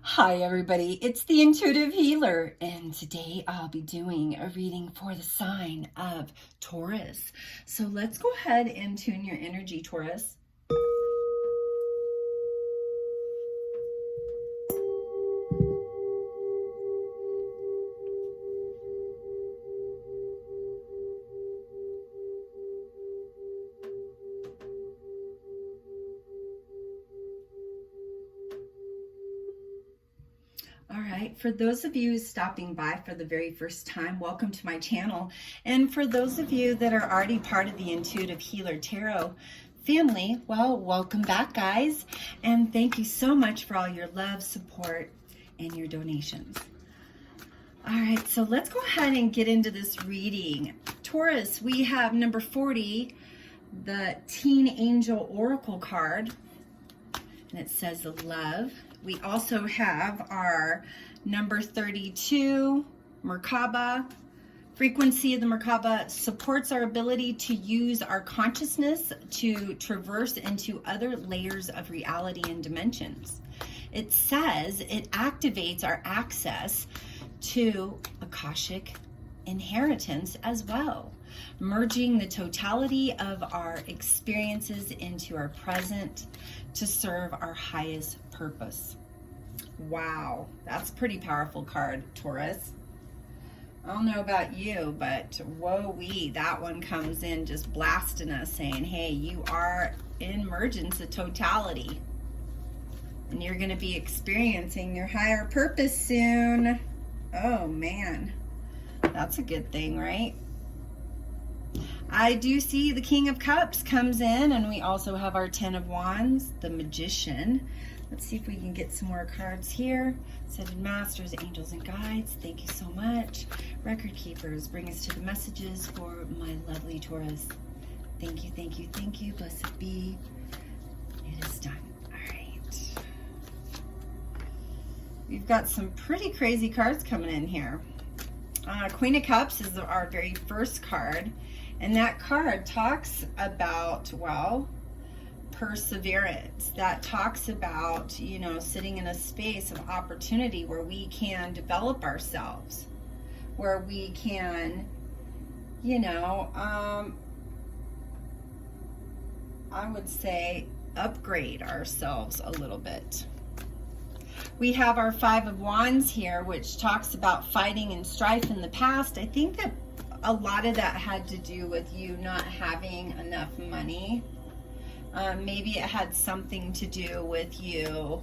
Hi everybody, it's the Intuitive Healer, and today I'll be doing a reading for the sign of Taurus. So let's go ahead and tune your energy, Taurus. All right, for those of you stopping by for the very first time, welcome to my channel. And for those of you that are already part of the Intuitive Healer Tarot family, well, welcome back, guys. And thank you so much for all your love, support, and your donations. All right, so let's go ahead and get into this reading. Taurus, we have number 40, the Teen Angel Oracle card, and it says love. We also have our number 32, Merkaba. Frequency of the Merkaba supports our ability to use our consciousness to traverse into other layers of reality and dimensions. It says it activates our access to Akashic inheritance as well, merging the totality of our experiences into our present to serve our highest purpose. Wow, that's a pretty powerful card, Taurus. I don't know about you, but whoa-wee, that one comes in just blasting us, saying, hey, you are in emergence of totality, and you're going to be experiencing your higher purpose soon. Oh, man. That's a good thing, right? I do see the King of Cups comes in, and we also have our 10 of Wands, the Magician. Let's see if we can get some more cards here. Ascended Masters, Angels, and Guides, thank you so much. Record Keepers, bring us to the messages for my lovely Taurus. Thank you, thank you, thank you. Blessed be. It is done. All right. We've got some pretty crazy cards coming in here. Queen of Cups is our very first card. And that card talks about, well, perseverance. That talks about, you know, sitting in a space of opportunity where we can develop ourselves, where we can, you know, I would say upgrade ourselves a little bit. We have our 5 of Wands here, which talks about fighting and strife in the past. I think that a lot of that had to do with you not having enough money. Maybe it had something to do with you,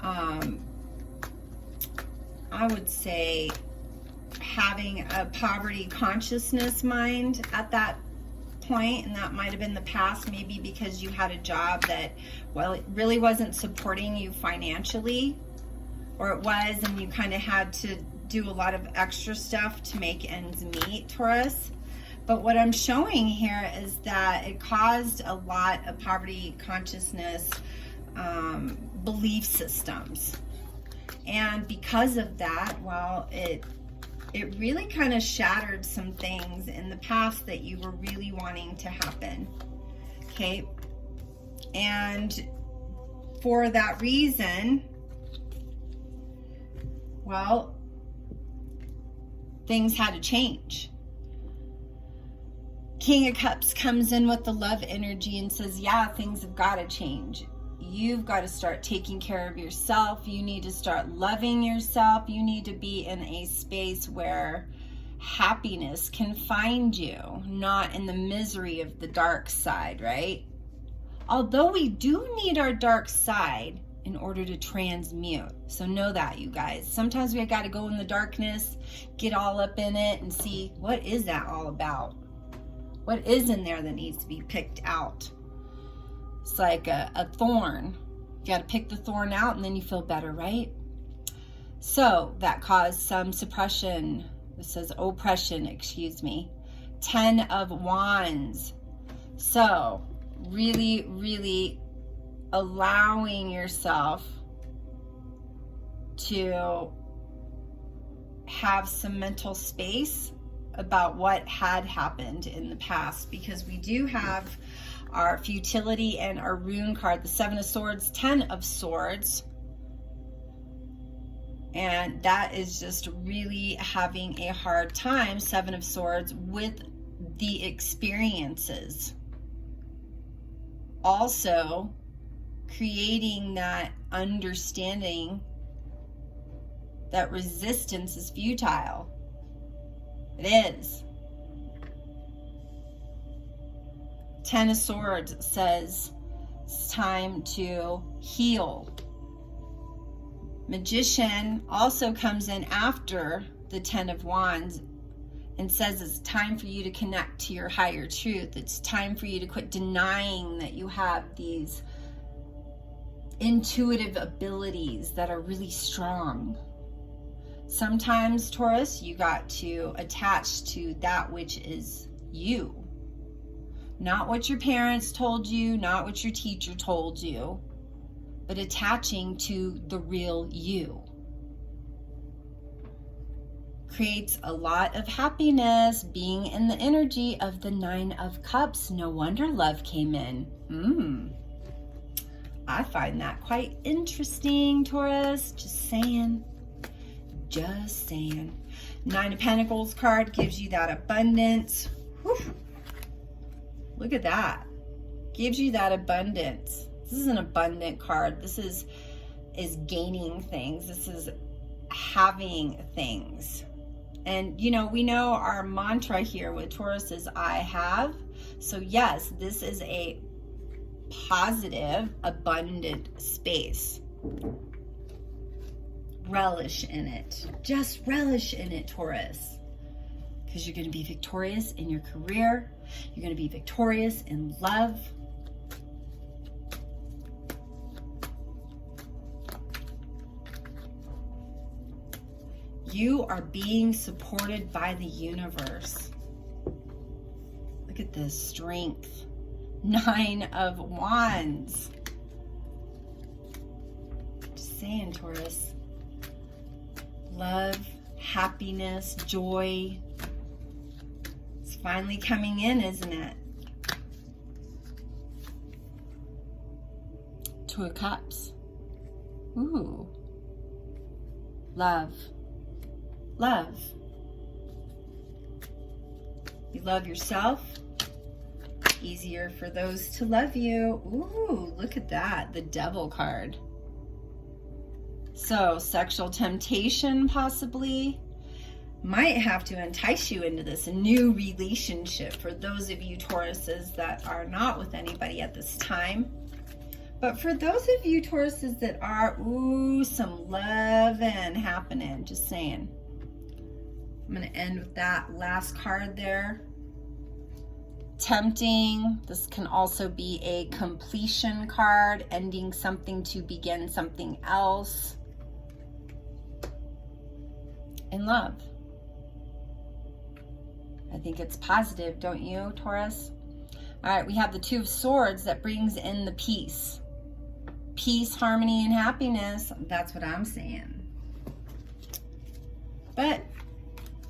I would say, having a poverty consciousness mind at that point, and that might have been the past, maybe because you had a job that, well, it really wasn't supporting you financially, or it was, and you kind of had to do a lot of extra stuff to make ends meet, Taurus. But what I'm showing here is that it caused a lot of poverty consciousness belief systems. And because of that, well, it really kind of shattered some things in the past that you were really wanting to happen. Okay. And for that reason, well, things had to change. King of Cups comes in with the love energy and says, yeah, things have got to change. You've got to start taking care of yourself. You need to start loving yourself. You need to be in a space where happiness can find you, not in the misery of the dark side, right? Although we do need our dark side in order to transmute. So know that, you guys. Sometimes we got to go in the darkness, get all up in it, and see, what is that all about? What is in there that needs to be picked out? It's like a thorn. You got to pick the thorn out, and then you feel better, right? So that caused some suppression. It says oppression, excuse me. 10 of Wands. So really, really allowing yourself to have some mental space about what had happened in the past, because we do have our futility and our rune card, the 7 of Swords, 10 of Swords, And that is just really having a hard time, Seven of Swords, with the experiences. Also, creating that understanding that resistance is futile. It is. Ten of Swords says it's time to heal. Magician also comes in after the Ten of Wands and says it's time for you to connect to your higher truth. It's time for you to quit denying that you have these intuitive abilities that are really strong. Sometimes, Taurus, you got to attach to that which is you. Not what your parents told you, not what your teacher told you, but attaching to the real you. Creates a lot of happiness, being in the energy of the Nine of Cups. No wonder love came in. I find that quite interesting, Taurus. Just saying. Just saying. Nine of Pentacles card gives you that abundance. Whew. Look at that. Gives you that abundance. This is an abundant card. This is gaining things. This is having things. And you know, we know our mantra here with Taurus is I have. So yes, this is a positive, abundant space. Relish in it. Just relish in it, Taurus. Because you're going to be victorious in your career. You're going to be victorious in love. You are being supported by the universe. Look at this strength. Nine of Wands. Just saying, Taurus. Love, happiness, joy. It's finally coming in, isn't it? Two of Cups. Ooh. Love. Love. You love yourself. Easier for those to love you. Ooh, look at that. The Devil card. So, sexual temptation possibly might have to entice you into this new relationship for those of you Tauruses that are not with anybody at this time. But for those of you Tauruses that are, ooh, some loving happening. Just saying. I'm going to end with that last card there. Tempting. This can also be a completion card, ending something to begin something else. In love. I think it's positive, don't you, Taurus? All right, we have the Two of Swords that brings in the peace. Peace, harmony, and happiness. That's what I'm saying. But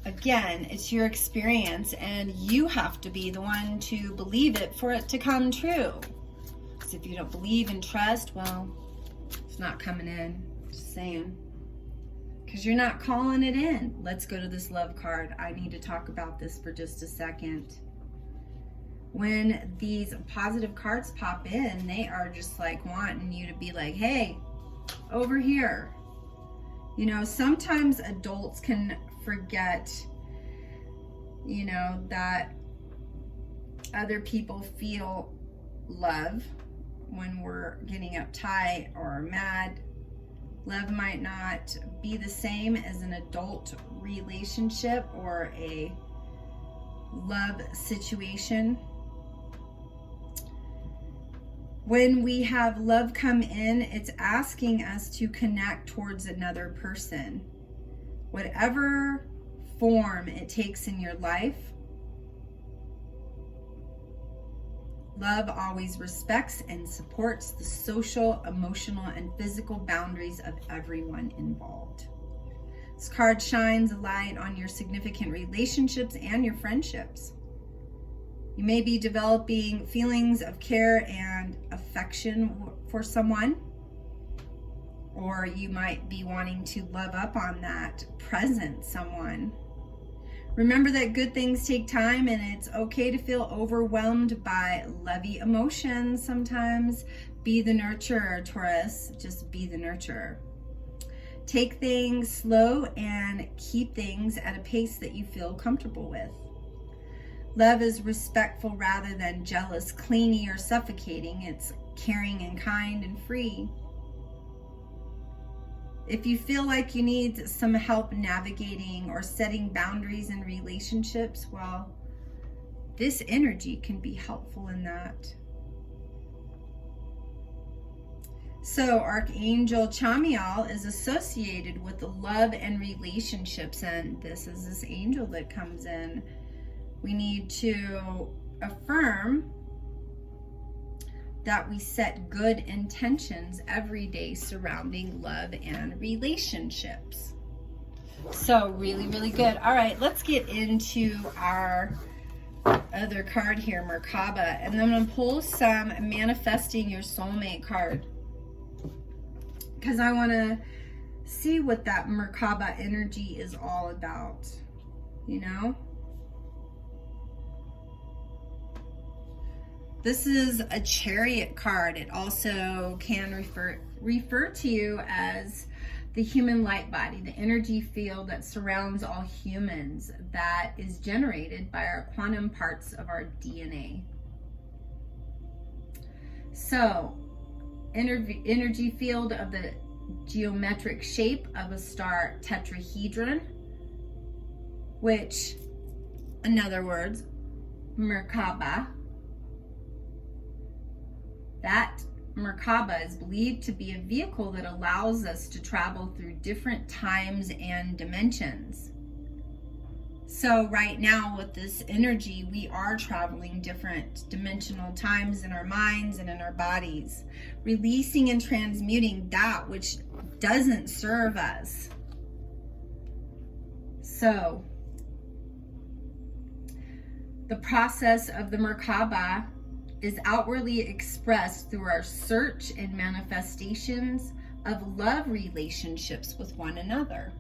again, it's your experience, and you have to be the one to believe it for it to come true. Because if you don't believe and trust, well, it's not coming in. Just saying. Because you're not calling it in. Let's go to this love card. I need to talk about this for just a second. When these positive cards pop in, they are just like wanting you to be like, hey, over here. You know, sometimes adults can forget, you know, that other people feel love when we're getting uptight or mad. Love might not be the same as an adult relationship or a love situation. When we have love come in, it's asking us to connect towards another person. Whatever form it takes in your life, love always respects and supports the social, emotional, and physical boundaries of everyone involved. This card shines a light on your significant relationships and your friendships. You may be developing feelings of care and affection for someone, or you might be wanting to love up on that present someone. Remember that good things take time, and it's okay to feel overwhelmed by lovey emotions sometimes. Be the nurturer, Taurus. Just be the nurturer. Take things slow and keep things at a pace that you feel comfortable with. Love is respectful rather than jealous, clingy, or suffocating. It's caring and kind and free. If you feel like you need some help navigating or setting boundaries in relationships, well, this energy can be helpful in that. So Archangel Chamuel is associated with the love and relationships, and this is this angel that comes in. We need to affirm that we set good intentions every day surrounding love and relationships. So really, really good. All right, let's get into our other card here, Merkaba, and then I'm going to pull some Manifesting Your Soulmate card, because I want to see what that Merkaba energy is all about, you know? This is a Chariot card. It also can refer to you as the human light body, the energy field that surrounds all humans, that is generated by our quantum parts of our DNA. So, energy field of the geometric shape of a star tetrahedron, which, in other words, Merkaba. That Merkaba is believed to be a vehicle that allows us to travel through different times and dimensions. So right now with this energy, we are traveling different dimensional times in our minds and in our bodies, releasing and transmuting that which doesn't serve us. So the process of the Merkaba is outwardly expressed through our search and manifestations of love relationships with one another.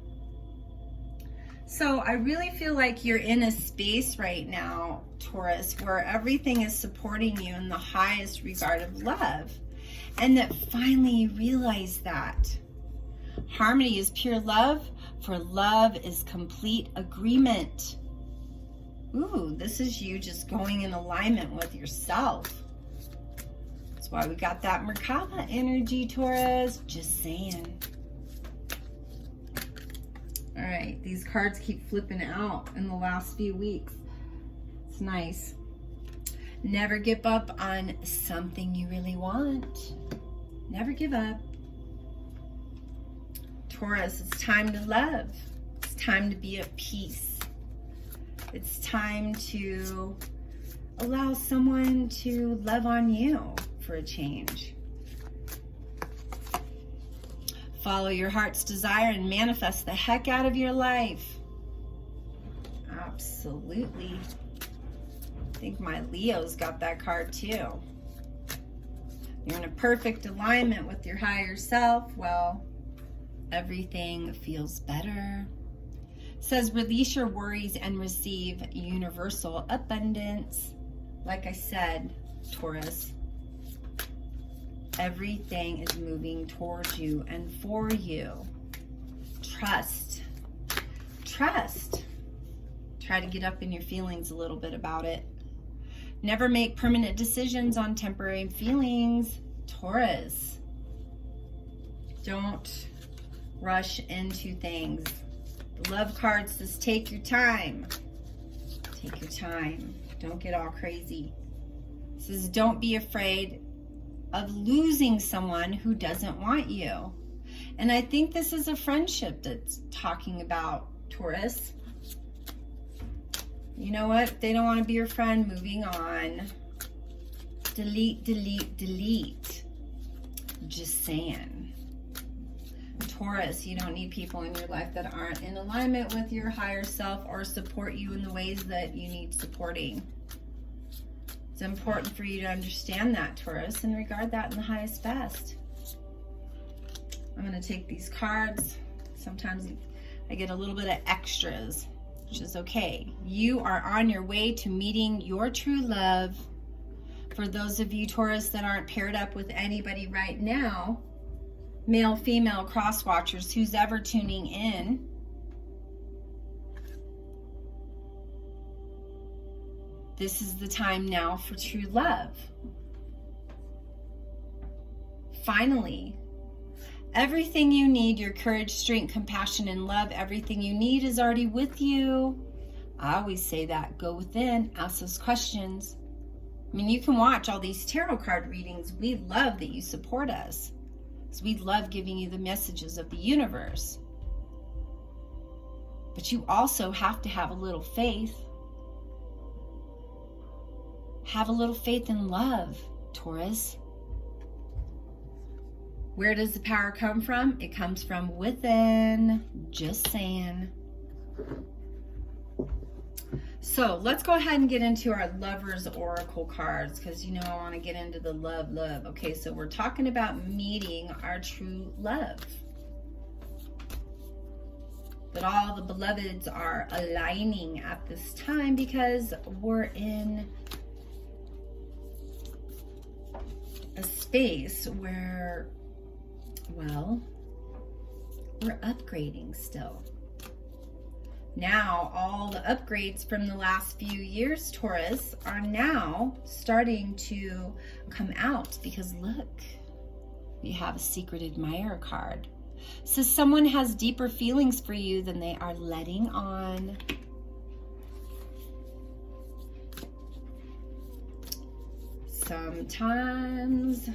So I really feel like you're in a space right now, Taurus, where everything is supporting you in the highest regard of love, and that finally you realize that harmony is pure love, for love is complete agreement. Ooh, this is you just going in alignment with yourself. That's why we got that Merkaba energy, Taurus. Just saying. All right, these cards keep flipping out in the last few weeks. It's nice. Never give up on something you really want. Never give up. Taurus, it's time to love. It's time to be at peace. It's time to allow someone to love on you for a change. Follow your heart's desire and manifest the heck out of your life. Absolutely. I think my Leo's got that card too. You're in a perfect alignment with your higher self. Well, everything feels better. Says release your worries and receive universal abundance. Like I said, Taurus, everything is moving towards you and for you. Trust. Trust. Try to get up in your feelings a little bit about it. Never make permanent decisions on temporary feelings, Taurus. Don't rush into things. The love card says take your time. Take your time. Don't get all crazy. It says don't be afraid of losing someone who doesn't want you. And I think this is a friendship that's talking about, Taurus. You know what? If they don't want to be your friend, moving on. Delete, delete, delete. Just saying. Taurus, you don't need people in your life that aren't in alignment with your higher self or support you in the ways that you need supporting. It's important for you to understand that, Taurus, and regard that in the highest best. I'm going to take these cards. Sometimes I get a little bit of extras, which is okay. You are on your way to meeting your true love. For those of you, Taurus, that aren't paired up with anybody right now, male, female, cross watchers, who's ever tuning in, this is the time now for true love. Finally, everything you need, your courage, strength, compassion, and love, everything you need is already with you. I always say that. Go within, ask those questions. I mean, you can watch all these tarot card readings. We love that you support us, because we love giving you the messages of the universe. But you also have to have a little faith. Have a little faith in love, Taurus. Where does the power come from? It comes from within. Just saying. So let's go ahead and get into our Lover's Oracle cards, because you know I want to get into the love. Okay, so we're talking about meeting our true love. But all the beloveds are aligning at this time because we're in a space where, well, we're upgrading still. Now, all the upgrades from the last few years, Taurus, are now starting to come out, because look, we have a secret admirer card. So someone has deeper feelings for you than they are letting on. Sometimes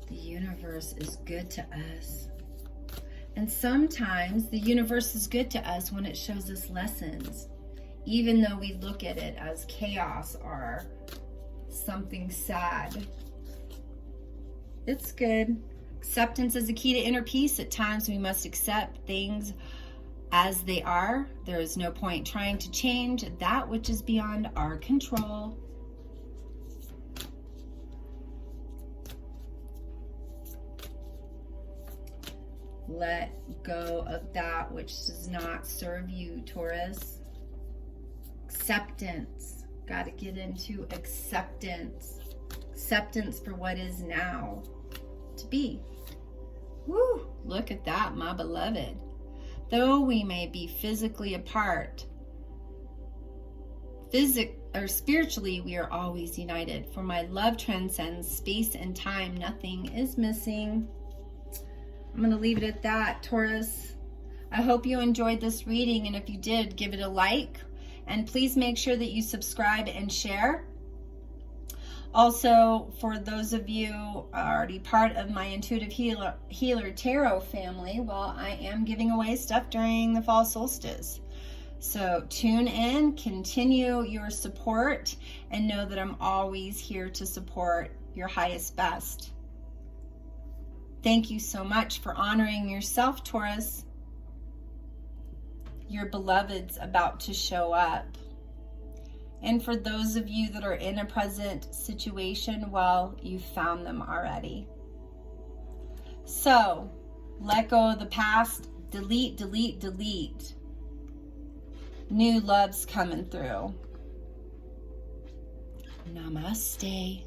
the universe is good to us. And sometimes the universe is good to us when it shows us lessons, even though we look at it as chaos or something sad. It's good. Acceptance is a key to inner peace. At times we must accept things as they are. There is no point trying to change that which is beyond our control. Let go of that which does not serve you, Taurus. Acceptance. Got to get into acceptance. Acceptance for what is now to be. Woo! Look at that, my beloved. Though we may be physically apart, spiritually, we are always united. For my love transcends space and time. Nothing is missing. I'm going to leave it at that, Taurus. I hope you enjoyed this reading, and if you did, give it a like. And please make sure that you subscribe and share. Also, for those of you already part of my Intuitive Healer Tarot family, well, I am giving away stuff during the fall solstice. So tune in, continue your support, and know that I'm always here to support your highest best. Thank you so much for honoring yourself, Taurus. Your beloved's about to show up. And for those of you that are in a present situation, well, you've found them already. So, let go of the past. Delete, delete, delete. New love's coming through. Namaste.